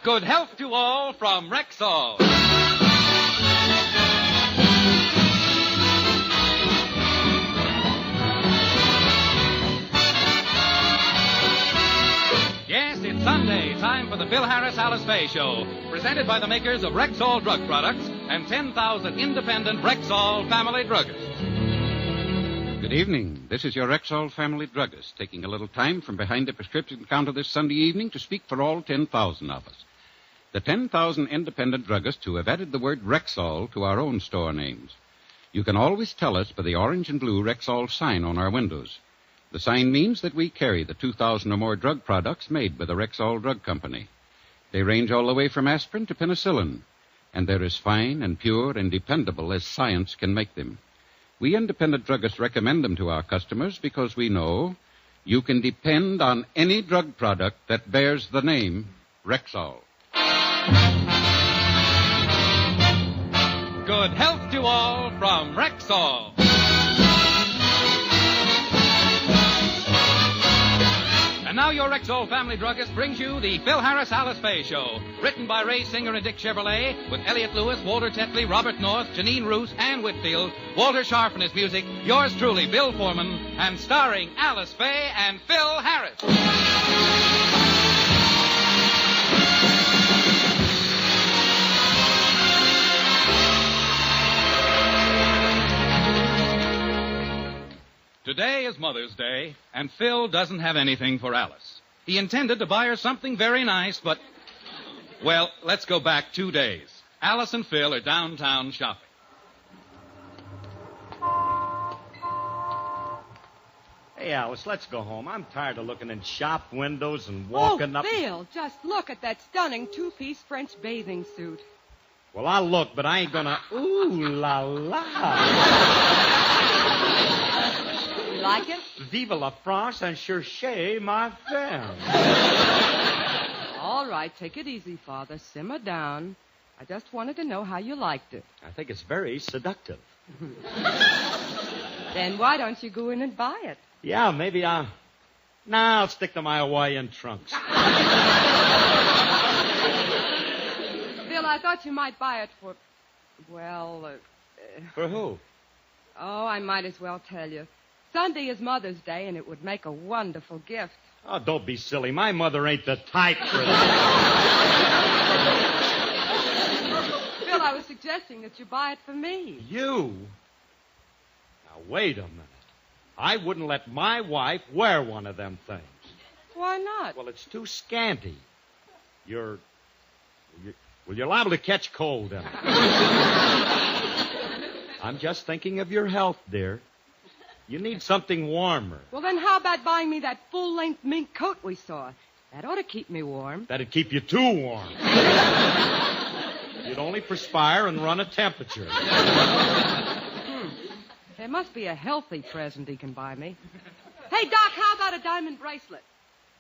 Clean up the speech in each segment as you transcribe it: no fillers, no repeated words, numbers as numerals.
Good health to all from Rexall. Yes, it's Sunday, time for the Phil Harris Alice Faye Show, presented by the makers of Rexall Drug Products and 10,000 independent Rexall family druggists. Good evening. This is your Rexall family druggist, taking a little time from behind the prescription counter this Sunday evening to speak for all 10,000 of us. The 10,000 independent druggists who have added the word Rexall to our own store names. You can always tell us by the orange and blue Rexall sign on our windows. The sign means that we carry the 2,000 or more drug products made by the Rexall Drug Company. They range all the way from aspirin to penicillin, and they're as fine and pure and dependable as science can make them. We independent druggists recommend them to our customers because we know you can depend on any drug product that bears the name Rexall. Good health to all from Rexall. And now your Rexall family druggist brings you the Phil Harris Alice Faye Show. Written by Ray Singer and Dick Chevrolet, with Elliot Lewis, Walter Tetley, Robert North, Janine Roos, Ann Whitfield, Walter Sharp and his music, yours truly, Bill Foreman, and starring Alice Faye and Phil Harris. Today is Mother's Day, and Phil doesn't have anything for Alice. He intended to buy her something very nice, but... Well, let's go back 2 days. Alice and Phil are downtown shopping. Hey, Alice, let's go home. I'm tired of looking in shop windows and walking up... Oh, Phil, just look at that stunning two-piece French bathing suit. Well, I'll look, but I ain't gonna... Ooh, la, la. You like it? Vive la France and cherchez ma femme. All right, take it easy, Father. Simmer down. I just wanted to know how you liked it. I think it's very seductive. Then why don't you go in and buy it? Yeah, maybe I'll... Nah, I'll stick to my Hawaiian trunks. Phil, I thought you might buy it for... Well, For who? Oh, I might as well tell you. Sunday is Mother's Day, and it would make a wonderful gift. Oh, don't be silly. My mother ain't the type for that. Phil, I was suggesting that you buy it for me. You? Now, wait a minute. I wouldn't let my wife wear one of them things. Why not? Well, it's too scanty. You're liable to catch cold in it. I'm just thinking of your health, dear. You need something warmer. Well, then how about buying me that full-length mink coat we saw? That ought to keep me warm. That'd keep you too warm. You'd only perspire and run a temperature. There must be a healthy present he can buy me. Hey, Doc, how about a diamond bracelet?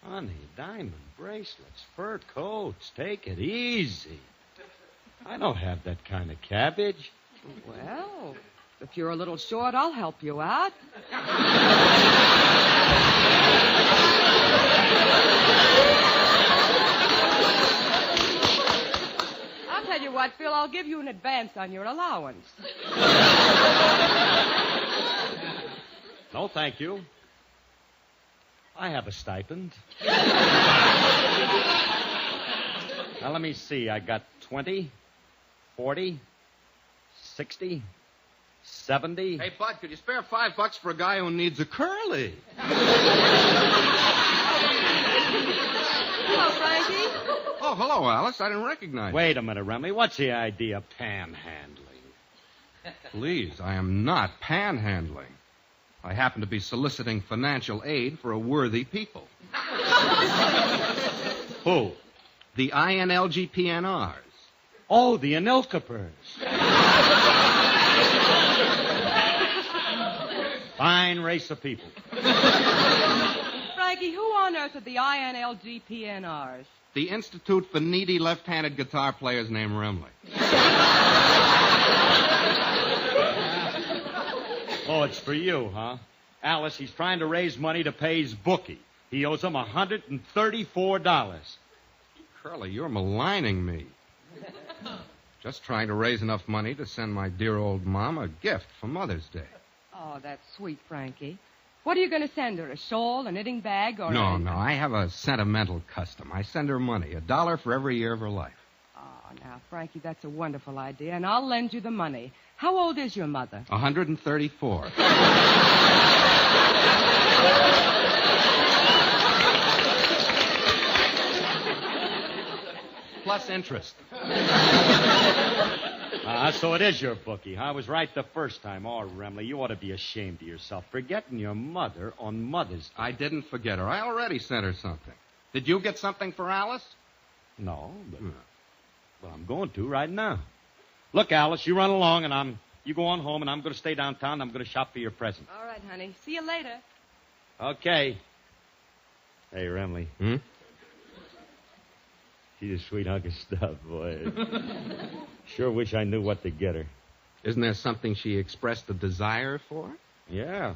Honey, diamond bracelets, fur coats, take it easy. I don't have that kind of cabbage. Well, if you're a little short, I'll help you out. I'll tell you what, Phil, I'll give you an advance on your allowance. No, thank you. I have a stipend. Now, let me see. I got 20, 40, 60, 70. Hey, Bud, could you spare $5 for a guy who needs a curly? Hello, Frankie. Oh, hello, Alice. I didn't recognize you. Wait a minute, Remy. What's the idea of panhandling? Please, I am not panhandling. I happen to be soliciting financial aid for a worthy people. Who? The INLGPNRs. Oh, the Anilcapers. Fine race of people. Frankie, who on earth are the INLGPNRs? The Institute for Needy Left-Handed Guitar Players named Remley. Oh, it's for you, huh? Alice, he's trying to raise money to pay his bookie. He owes him $134. Curly, you're maligning me. Just trying to raise enough money to send my dear old mom a gift for Mother's Day. Oh, that's sweet, Frankie. What are you going to send her? A shawl, a knitting bag, or No, I have a sentimental custom. I send her money, $1 for every year of her life. Oh, now, Frankie, that's a wonderful idea, and I'll lend you the money. How old is your mother? 134. Plus interest. So it is your bookie. I was right the first time. Oh, Remley, you ought to be ashamed of yourself. Forgetting your mother on Mother's Day. I didn't forget her. I already sent her something. Did you get something for Alice? No, but well, I'm going to right now. Look, Alice, you run along, and you go on home, and I'm going to stay downtown, and I'm going to shop for your present. All right, honey. See you later. Okay. Hey, Remley. Hmm? She's a sweet hunk of stuff, boy. Sure wish I knew what to get her. Isn't there something she expressed a desire for? Yeah,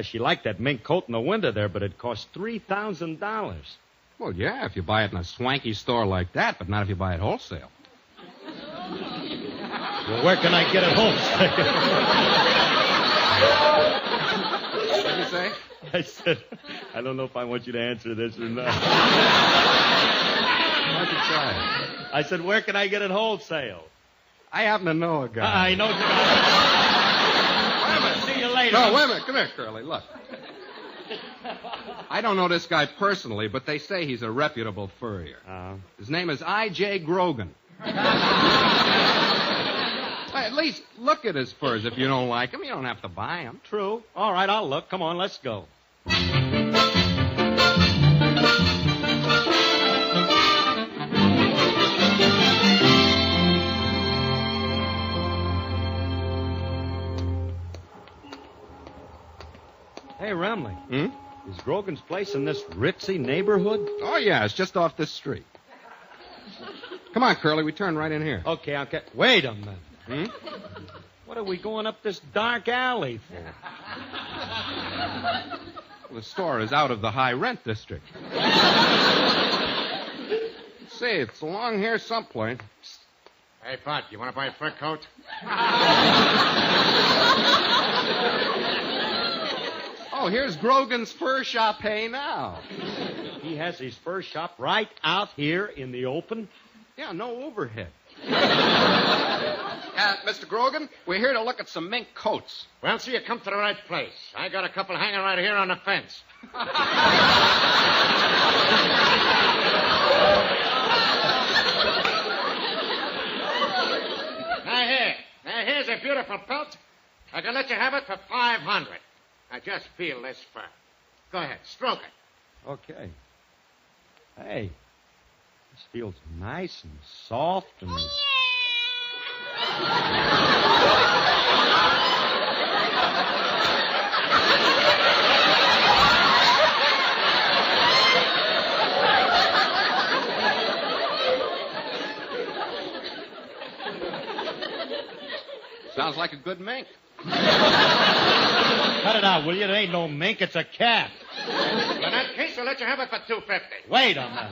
she liked that mink coat in the window there, but it cost $3,000. Well, yeah, if you buy it in a swanky store like that, but not if you buy it wholesale. Well, where can I get it wholesale? What did you say? I said, I don't know if I want you to answer this or not. Why'd you try? I said, where can I get it wholesale? I happen to know a guy. I know the guy. Wait a minute. See you later. No, wait a minute. Come here, Curly. Look. I don't know this guy personally, but they say he's a reputable furrier. His name is I.J. Grogan. At least look at his furs. If you don't like them, you don't have to buy them. True. All right, I'll look. Come on, let's go. Hey, Remley. Is Grogan's place in this ritzy neighborhood? Oh, yeah, it's just off this street. Come on, Curly, we turn right in here. Okay. Wait a minute. What are we going up this dark alley for? Well, the store is out of the high rent district. Say, it's along here someplace. Hey, Bud, you want to buy a fur coat? Oh, here's Grogan's Fur Shop. Hey, now. He has his fur shop right out here in the open? Yeah, no overhead. Mr. Grogan, we're here to look at some mink coats. Well, so you come to the right place. I got a couple hanging right here on the fence. Now, here's a beautiful pelt. I can let you have it for $500. Now, just feel this fur. Go ahead, stroke it. Okay. Hey, this feels nice and soft and... Sounds like a good mink. Cut it out, will you? It ain't no mink, it's a cat. In that case, I'll let you have it for $250. Wait a minute.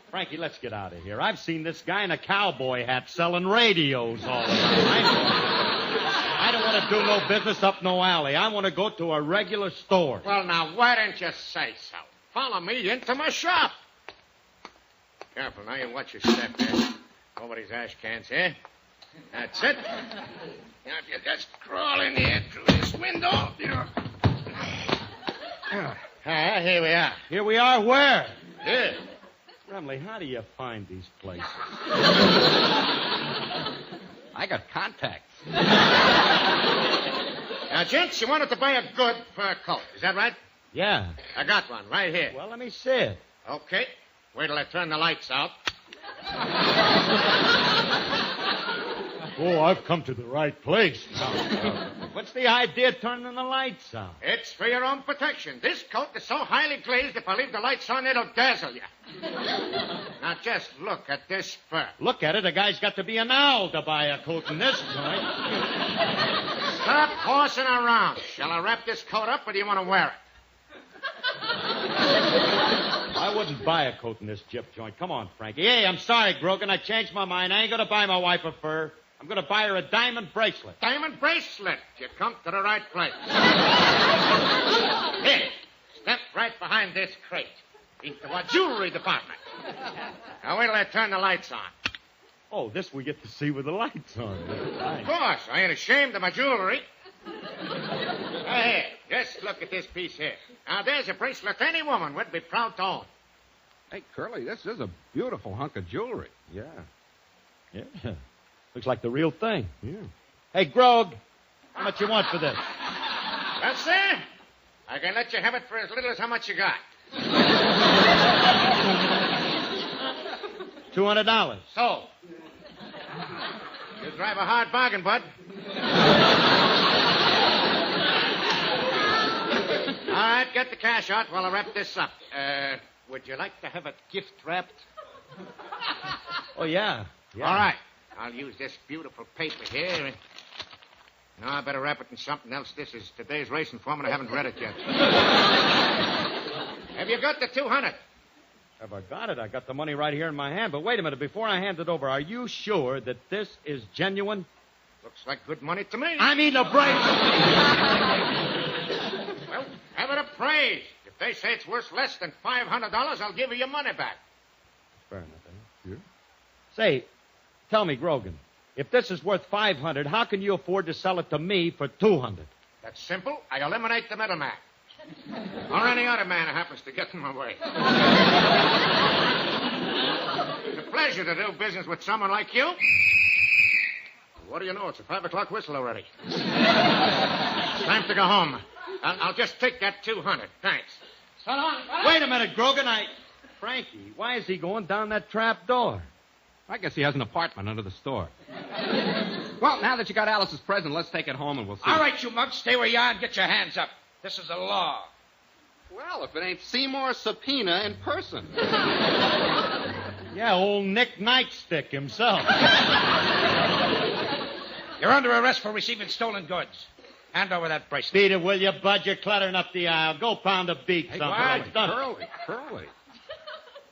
Frankie, let's get out of here. I've seen this guy in a cowboy hat selling radios all around. I don't want to do no business up no alley. I want to go to a regular store. Well, now, why don't you say so? Follow me into my shop. Careful, now you watch your step there. Nobody's ash cans here. That's it. Now, if you just crawl in here through this window, here we are. Here we are where? Here. Remley, how do you find these places? I got contacts. Now, gents, you wanted to buy a good fur coat. Is that right? Yeah. I got one right here. Well, let me see it. Okay. Wait till I turn the lights out. Oh, I've come to the right place. What's the idea of turning the lights out? It's for your own protection. This coat is so highly glazed, if I leave the lights on, it'll dazzle you. Now, just look at this fur. Look at it. A guy's got to be an owl to buy a coat in this joint. Stop horsing around. Shall I wrap this coat up, or do you want to wear it? Why I wouldn't buy a coat in this gyp joint. Come on, Frankie. Hey, I'm sorry, Grogan. I changed my mind. I ain't going to buy my wife a fur. I'm going to buy her a diamond bracelet. Diamond bracelet. You come to the right place. Here, step right behind this crate into our jewelry department. Now, wait till I turn the lights on. Oh, this we get to see with the lights on. Of course, I ain't ashamed of my jewelry. Now, here, just look at this piece here. Now, there's a bracelet any woman would be proud to own. Hey, Curly, this is a beautiful hunk of jewelry. Yeah. Yeah. Looks like the real thing. Yeah. Hey, Grog, how much you want for this? Well, sir, I can let you have it for as little as how much you got. $200. So, you drive a hard bargain, bud. All right, get the cash out while I wrap this up. Would you like to have it gift wrapped? Oh, yeah. All right. I'll use this beautiful paper here. No, I better wrap it in something else. This is today's racing form, and I haven't read it yet. Have you got the 200? Have I got it? I got the money right here in my hand. But wait a minute. Before I hand it over, are you sure that this is genuine? Looks like good money to me. I mean the bracelet. Well, have it appraised. If they say it's worth less than $500, I'll give you your money back. Fair enough, eh? Yeah. Say, tell me, Grogan, if this is worth $500, how can you afford to sell it to me for $200? That's simple. I eliminate the middleman. Or any other man who happens to get in my way. It's a pleasure to do business with someone like you. What do you know? It's a 5 o'clock whistle already. Time to go home. I'll just take that 200. Thanks. So long. Wait a minute, Grogan. Frankie, why is he going down that trap door? I guess he has an apartment under the store. Well, now that you got Alice's present, let's take it home and we'll see. All right, you mugs, stay where you are and get your hands up. This is the law. Well, if it ain't Seymour Subpoena in person. Yeah, old Nick Nightstick himself. You're under arrest for receiving stolen goods. Hand over that bracelet. Beat it, will you, bud? You're cluttering up the aisle. Go pound a beat someplace. Curly.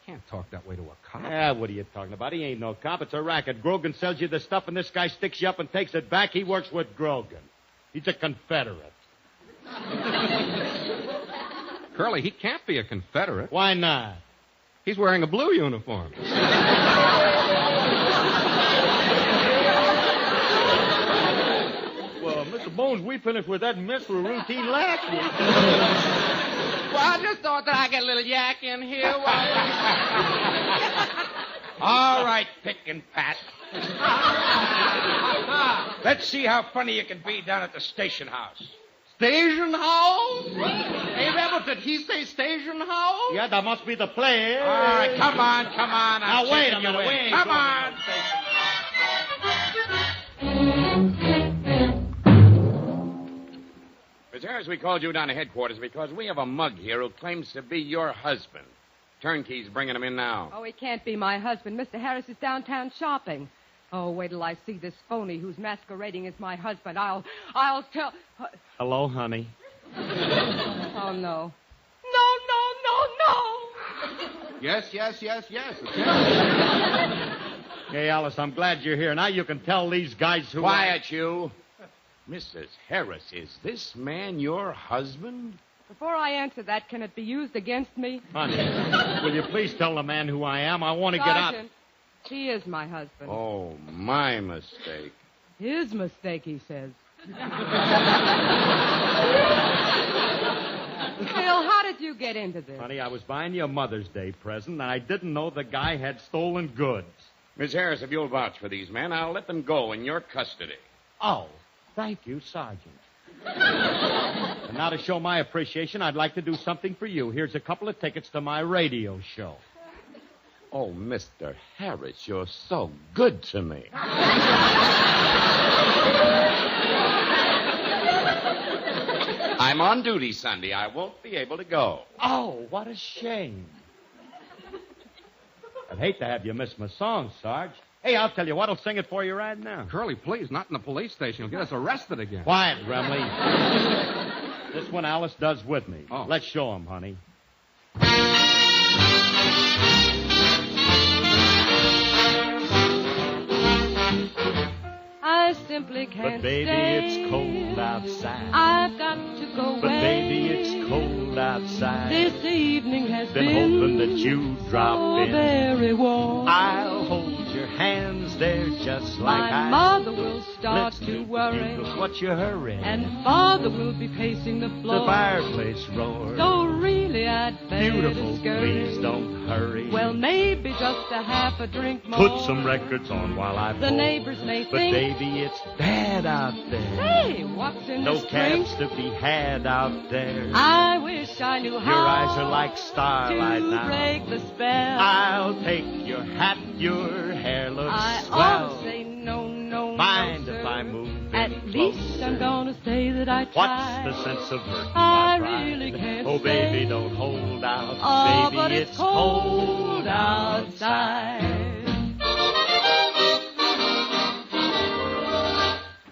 Can't talk that way to a cop. Yeah, what are you talking about? He ain't no cop. It's a racket. Grogan sells you the stuff, and this guy sticks you up and takes it back. He works with Grogan. He's a Confederate. Curly, he can't be a Confederate. Why not? He's wearing a blue uniform. Well, Mr. Bones, we finished with that menstrual routine last week. Well, I just thought that I'd get a little yak in here. All right, Pick and Pat. Let's see how funny you can be down at the station house. Station house? Hey, Rebel, did he say station house? Yeah, that must be the play. All right, come on. Now, wait a minute. Come on. Miss Harris, we called you down to headquarters because we have a mug here who claims to be your husband. Turnkey's bringing him in now. Oh, he can't be my husband. Mr. Harris is downtown shopping. Oh, wait till I see this phony who's masquerading as my husband. I'll tell... Hello, honey. Oh, no. No. Yes. Hey, Alice, I'm glad you're here. Now you can tell these guys who... Quiet, you. Mrs. Harris, is this man your husband? Before I answer that, can it be used against me? Honey, will you please tell the man who I am? I want to get out... Sergeant, he is my husband. Oh, my mistake. His mistake, he says. Phil, how did you get into this? Honey, I was buying you a Mother's Day present, and I didn't know the guy had stolen goods. Miss Harris, if you'll vouch for these men, I'll let them go in your custody. Oh, thank you, Sergeant. And now to show my appreciation, I'd like to do something for you. Here's a couple of tickets to my radio show. Oh, Mr. Harris, you're so good to me. I'm on duty Sunday. I won't be able to go. Oh, what a shame. I'd hate to have you miss my song, Sarge. Hey, I'll tell you what, I'll sing it for you right now. Curly, please, not in the police station. You'll get us arrested again. Quiet, Remley. This one Alice does with me. Oh. Let's show him, honey. simply But can't baby, stay. it's cold outside. I've got to go away. But baby, it's cold outside. This evening has Been been hoping that you drop so in. very warm. I'll hold your hands there just like My I mother will start Listen to the worry, bugles, what's your hurry? and father will be pacing the floor. the fireplace roars. So really, I'd better Beautiful, scurry. please don't hurry. Well, maybe just a half a drink more. Put some records on while I The pour. neighbors may But think, baby, it's bad out there. hey, what's in No this drink? cabs to be had out there. I wish I knew how. Your eyes are like starlight to now. break the spell. I'll take your hat, your hair looks I swell. ought to say no, no, Mind no, if sir. I move At in least closer? I'm gonna say that I What's tried. the sense of hurting I my pride? really can't Oh, baby, stay. don't hold out. Oh, baby, but it's cold outside.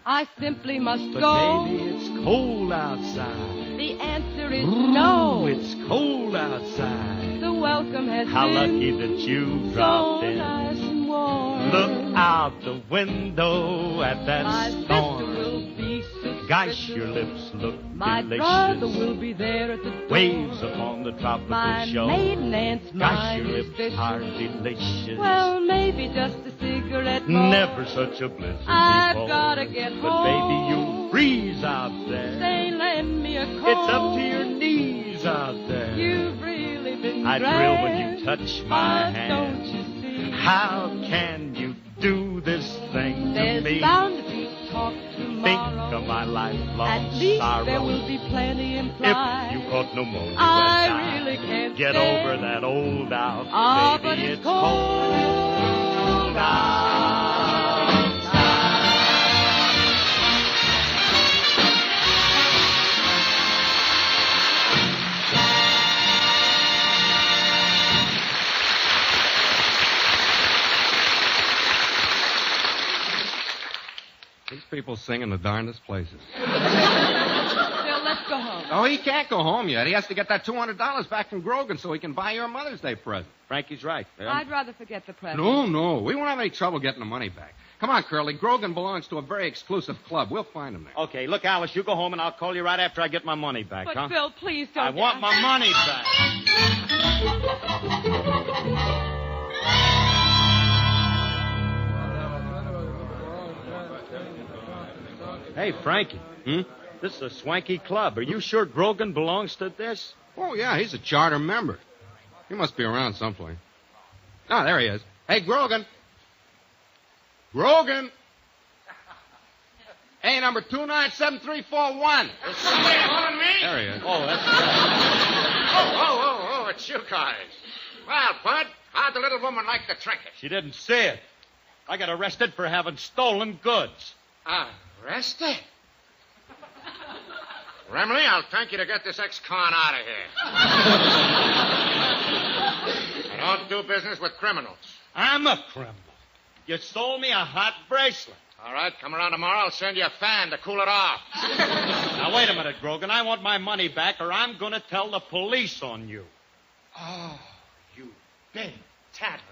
I simply must But go. baby, it's cold outside. The answer is Ooh, no. it's cold outside. The welcome has How been lucky that you so dropped in. nice and warm. Look out the window at that My sister storm. will be suspicious. Gosh, your lips look My delicious. brother will be there at the door. Waves upon the tropical My shore. maiden aunt's Gosh, mind your is lips vicious. are delicious. Well, maybe just a cigarette more. Never such a blizzard I've before. gotta get But home. baby, you'll freeze out there. Say, lend me a coat. It's up to your knees out there. You've really been I thrill when you touch my Oh, hand. don't you see? How can you do this thing to There's me? bound to be talk Think tomorrow. of my lifelong At least sorrow. there will be plenty If implied. you caught pneumonia, I and died, really can't get stay. over that old out. Ah, baby, but it's it's cold outside. These people sing in the darndest places. Bill, let's go home. Oh, he can't go home yet. He has to get that $200 back from Grogan so he can buy your Mother's Day present. Frankie's right. I'd rather forget the present. No. We won't have any trouble getting the money back. Come on, Curly. Grogan belongs to a very exclusive club. We'll find him there. Okay, look, Alice, you go home and I'll call you right after I get my money back, But, huh? Bill, please don't. I want my money back. Hey, Frankie. This is a swanky club. Are you sure Grogan belongs to this? Oh, yeah, he's a charter member. He must be around someplace. Ah, there he is. Hey, Grogan. Grogan. Hey, number 297341. Is somebody calling me? There he is. Oh, that's... Oh, it's you guys. Well, Bud, how'd the little woman like the trinket? She didn't see it. I got arrested for having stolen goods. Arrested? Remley, I'll thank you to get this ex-con out of here. I don't do business with criminals. I'm a criminal. You stole me a hot bracelet. All right, come around tomorrow. I'll send you a fan to cool it off. Now, wait a minute, Grogan. I want my money back or I'm going to tell the police on you. Oh, you big tattletale.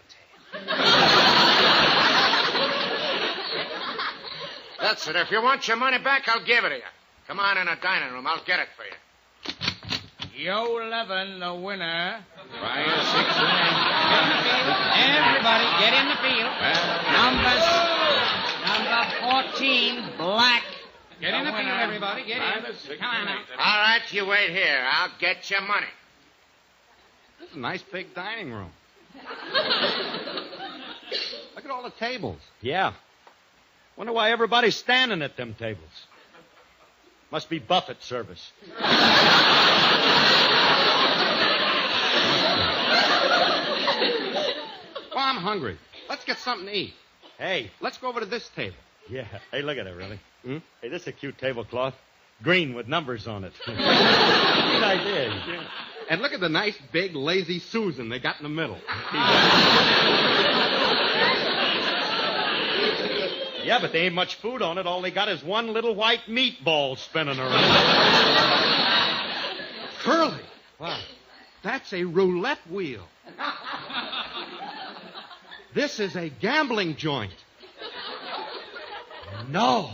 That's it. If you want your money back, I'll give it to you. Come on in the dining room. I'll get it for you. Yo 11, the winner. Prior 6 Everybody, get in the field. Number 14, Black. Get in the field, everybody. Get in. Come on now. All right, you wait here. I'll get your money. This is a nice big dining room. Look at all the tables. Yeah. Wonder why everybody's standing at them tables. Must be buffet service. Well, I'm hungry. Let's get something to eat. Hey. Let's go over to this table. Yeah. Hey, look at it, really. Hmm? Hey, this is a cute tablecloth. Green with numbers on it. Good idea. Yeah. And look at the nice, big, lazy Susan they got in the middle. Yeah, but they ain't much food on it. All they got is one little white meatball spinning around. Curly, Wow. that's a roulette wheel. This is a gambling joint. No.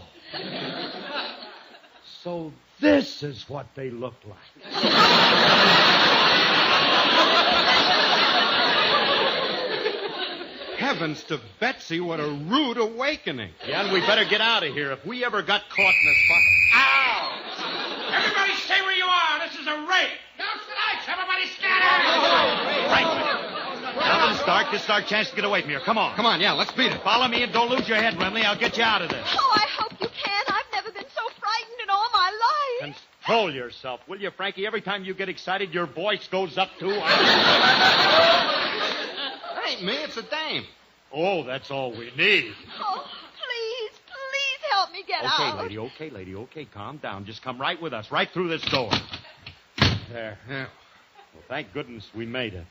So this is what they look like. Heavens to Betsy, what a rude awakening. Yeah, and we better get out of here. If we ever got caught in this spot... Ow! Everybody stay where you are. This is a raid. No snipes. Everybody scatter. Frank, now that it's dark, this is our chance to get away from here. Come on. Come on, yeah, let's beat it. Follow me and don't lose your head, Remley. I'll get you out of this. Oh, I hope you can. I've never been so frightened in all my life. Control yourself, will you, Frankie? Every time you get excited, your voice goes up too. That ain't me, it's a dame. Oh, that's all we need. Oh, please help me get out. Okay, lady, okay, calm down. Just come right with us, right through this door. There. Yeah. Well, thank goodness we made it.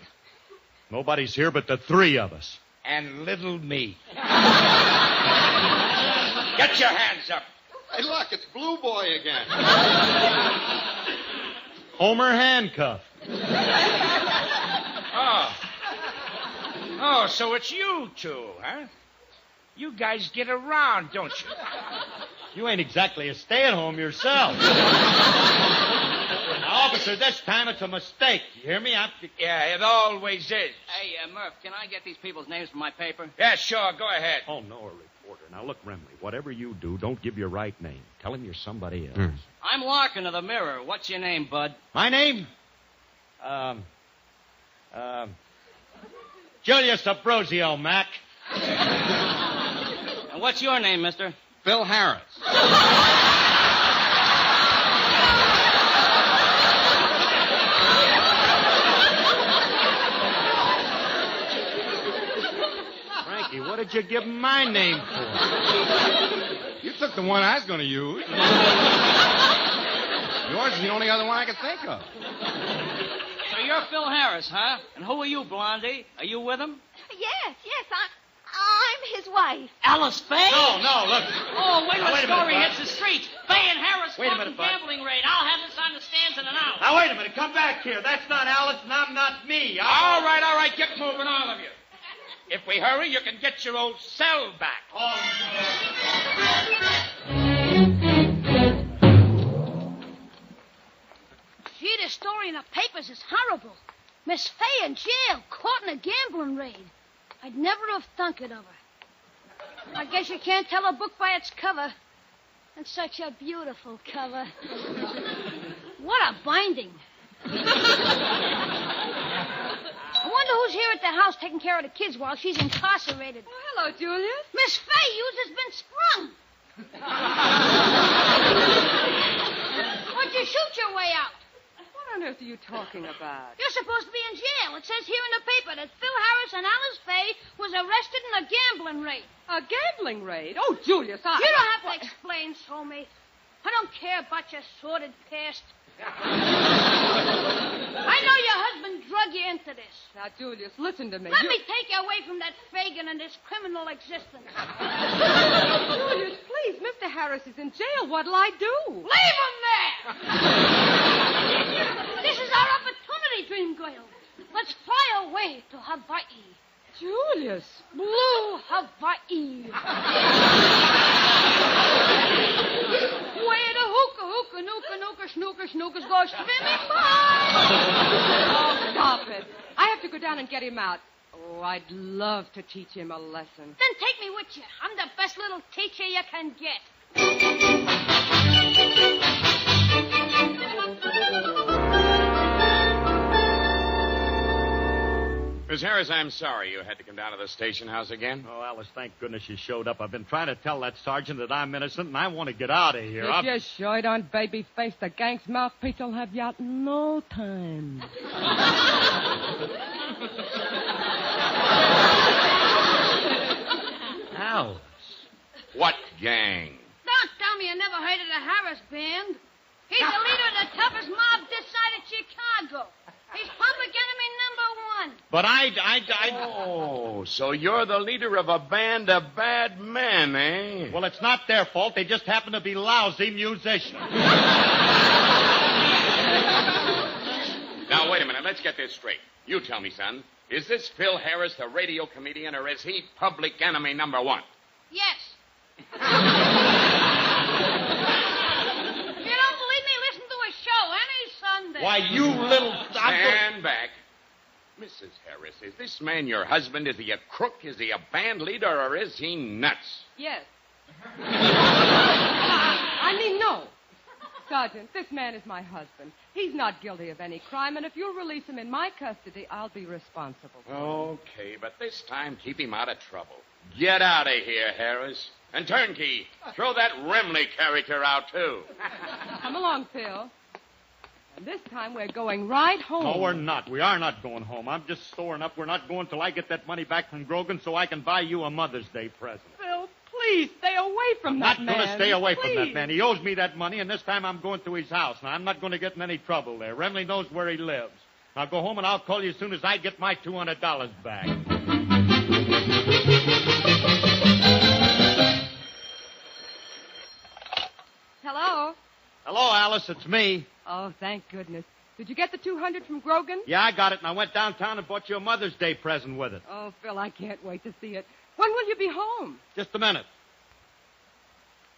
Nobody's here but the three of us. And little me. Get your hands up. Hey, look, it's Blue Boy again. Homer Handcuff. Oh, so it's you two, huh? You guys get around, don't you? You ain't exactly a stay-at-home yourself. Now, officer, this time it's a mistake. You hear me? Yeah, it always is. Hey, Murph, can I get these people's names from my paper? Yeah, sure, go ahead. Oh, no, a reporter. Now, look, Remley, whatever you do, don't give your right name. Tell him you're somebody else. I'm Larkin of the Mirror. What's your name, bud? My name? Julius Abruzio, Mac. And what's your name, mister? Phil Harris. Frankie, what did you give my name for? You took the one I was going to use. Yours is the only other one I could think of. So you're Phil Harris, huh? And who are you, Blondie? Are you with him? Yes, I'm his wife. Alice Faye? No, look. Oh, wait till the story Bud. hits the streets. Faye and Harris Wait a fought minute, in Bud. gambling raid. I'll have this on the stands in an hour. Now, wait a minute. Come back here. That's not Alice, and I'm not me. All right, get moving, all of you. If we hurry, you can get your old cell back. Gee, the story in the papers is horrible. Miss Faye in jail, caught in a gambling raid. I'd never have thunk it of her. I guess you can't tell a book by its cover. And such a beautiful cover. What a binding. I wonder who's here at the house taking care of the kids while she's incarcerated. Oh, hello, Julius. Miss Faye, yours has been sprung. Why'd you shoot your way out? What on earth are you talking about? You're supposed to be in jail. It says here in the paper that Phil Harris and Alice Faye was arrested in a gambling raid. A gambling raid? Oh, Julius, You don't have to explain, soulmate. I don't care about your sordid past. I know your husband drug you into this. Now, Julius, listen to me. Let me take you away from that Fagin and his criminal existence. Julius, please, Mr. Harris is in jail. What'll I do? Leave him there! This is our opportunity, dream girl. Let's fly away to Hawaii. Julius. Blue Hawaii. Where the hookah, nooka, snooker, snookers go swimming by. Oh, stop it. I have to go down and get him out. Oh, I'd love to teach him a lesson. Then take me with you. I'm the best little teacher you can get. Miss Harris, I'm sorry you had to come down to the station house again. Oh, Alice, thank goodness you showed up. I've been trying to tell that sergeant that I'm innocent, and I want to get out of here. If you show it on baby face, the gang's mouthpiece will have you out in no time. Alice. What gang? Don't tell me you never heard of the Harris Band. He's the leader of the toughest mob this side of Chicago. He's public enemy number 1. But I... Oh, so you're the leader of a band of bad men, eh? Well, it's not their fault. They just happen to be lousy musicians. Now, wait a minute. Let's get this straight. You tell me, son. Is this Phil Harris the radio comedian, or is he public enemy number 1? Yes. there. Why, you little... Stand back. Mrs. Harris, is this man your husband? Is he a crook? Is he a band leader? Or is he nuts? Yes. I mean, no. Sergeant, this man is my husband. He's not guilty of any crime, and if you'll release him in my custody, I'll be responsible. Okay, but this time keep him out of trouble. Get out of here, Harris. And Turnkey, throw that Remley character out, too. Come along, Phil. And this time we're going right home. No, we're not. We are not going home. I'm just storing up. We're not going till I get that money back from Grogan so I can buy you a Mother's Day present. Phil, please stay away from that man. I'm not going to stay away Please. from that man. He owes me that money, and this time I'm going to his house. Now, I'm not going to get in any trouble there. Remley knows where he lives. Now, go home, and I'll call you as soon as I get my $200 back. Hello? Hello, Alice. It's me. Oh, thank goodness. Did you get the $200 from Grogan? Yeah, I got it, and I went downtown and bought you a Mother's Day present with it. Oh, Phil, I can't wait to see it. When will you be home? Just a minute.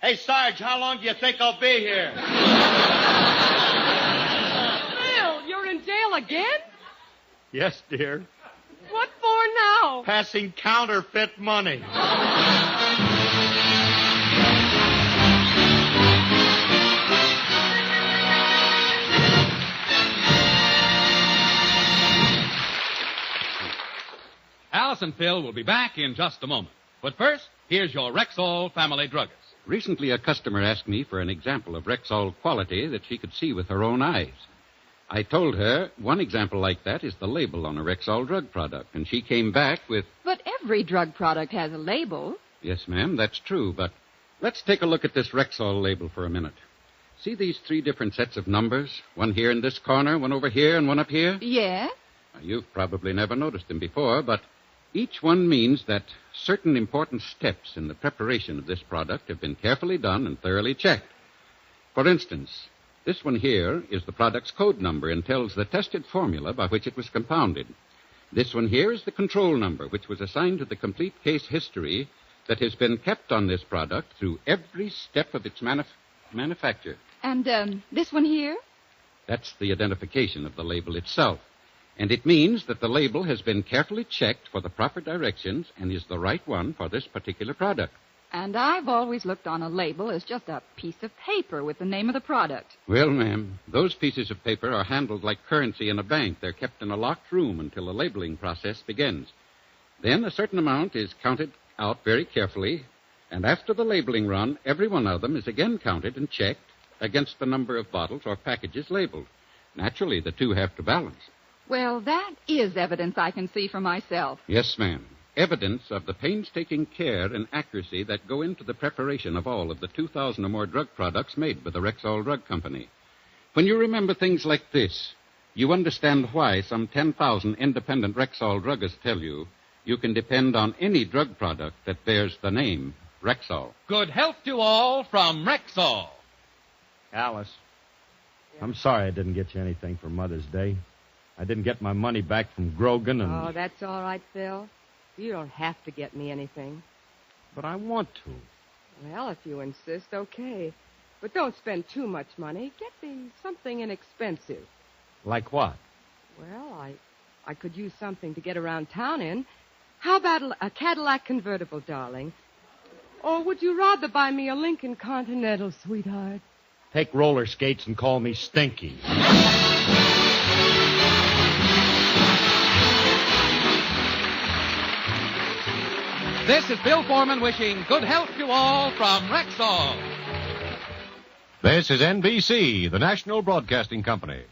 Hey, Sarge, how long do you think I'll be here? Phil, you're in jail again? Yes, dear. What for now? Passing counterfeit money. Alice and Phil will be back in just a moment. But first, here's your Rexall family druggist. Recently, a customer asked me for an example of Rexall quality that she could see with her own eyes. I told her one example like that is the label on a Rexall drug product, and she came back with... But every drug product has a label. Yes, ma'am, that's true, but let's take a look at this Rexall label for a minute. See these 3 different sets of numbers? One here in this corner, one over here, and one up here? Yes. Now, you've probably never noticed them before, but each one means that certain important steps in the preparation of this product have been carefully done and thoroughly checked. For instance, this one here is the product's code number and tells the tested formula by which it was compounded. This one here is the control number, which was assigned to the complete case history that has been kept on this product through every step of its manufacture. And this one here? That's the identification of the label itself. And it means that the label has been carefully checked for the proper directions and is the right one for this particular product. And I've always looked on a label as just a piece of paper with the name of the product. Well, ma'am, those pieces of paper are handled like currency in a bank. They're kept in a locked room until the labeling process begins. Then a certain amount is counted out very carefully, and after the labeling run, every one of them is again counted and checked against the number of bottles or packages labeled. Naturally, the two have to balance. Well, that is evidence I can see for myself. Yes, ma'am. Evidence of the painstaking care and accuracy that go into the preparation of all of the 2,000 or more drug products made by the Rexall Drug Company. When you remember things like this, you understand why some 10,000 independent Rexall druggists tell you you can depend on any drug product that bears the name Rexall. Good health to all from Rexall. Alice, I'm sorry I didn't get you anything for Mother's Day. I didn't get my money back from Grogan and... Oh, that's all right, Phil. You don't have to get me anything. But I want to. Well, if you insist, okay. But don't spend too much money. Get me something inexpensive. Like what? Well, I could use something to get around town in. How about a Cadillac convertible, darling? Or would you rather buy me a Lincoln Continental, sweetheart? Take roller skates and call me Stinky. This is Bill Foreman wishing good health to all from Rexall. This is NBC, the national broadcasting company.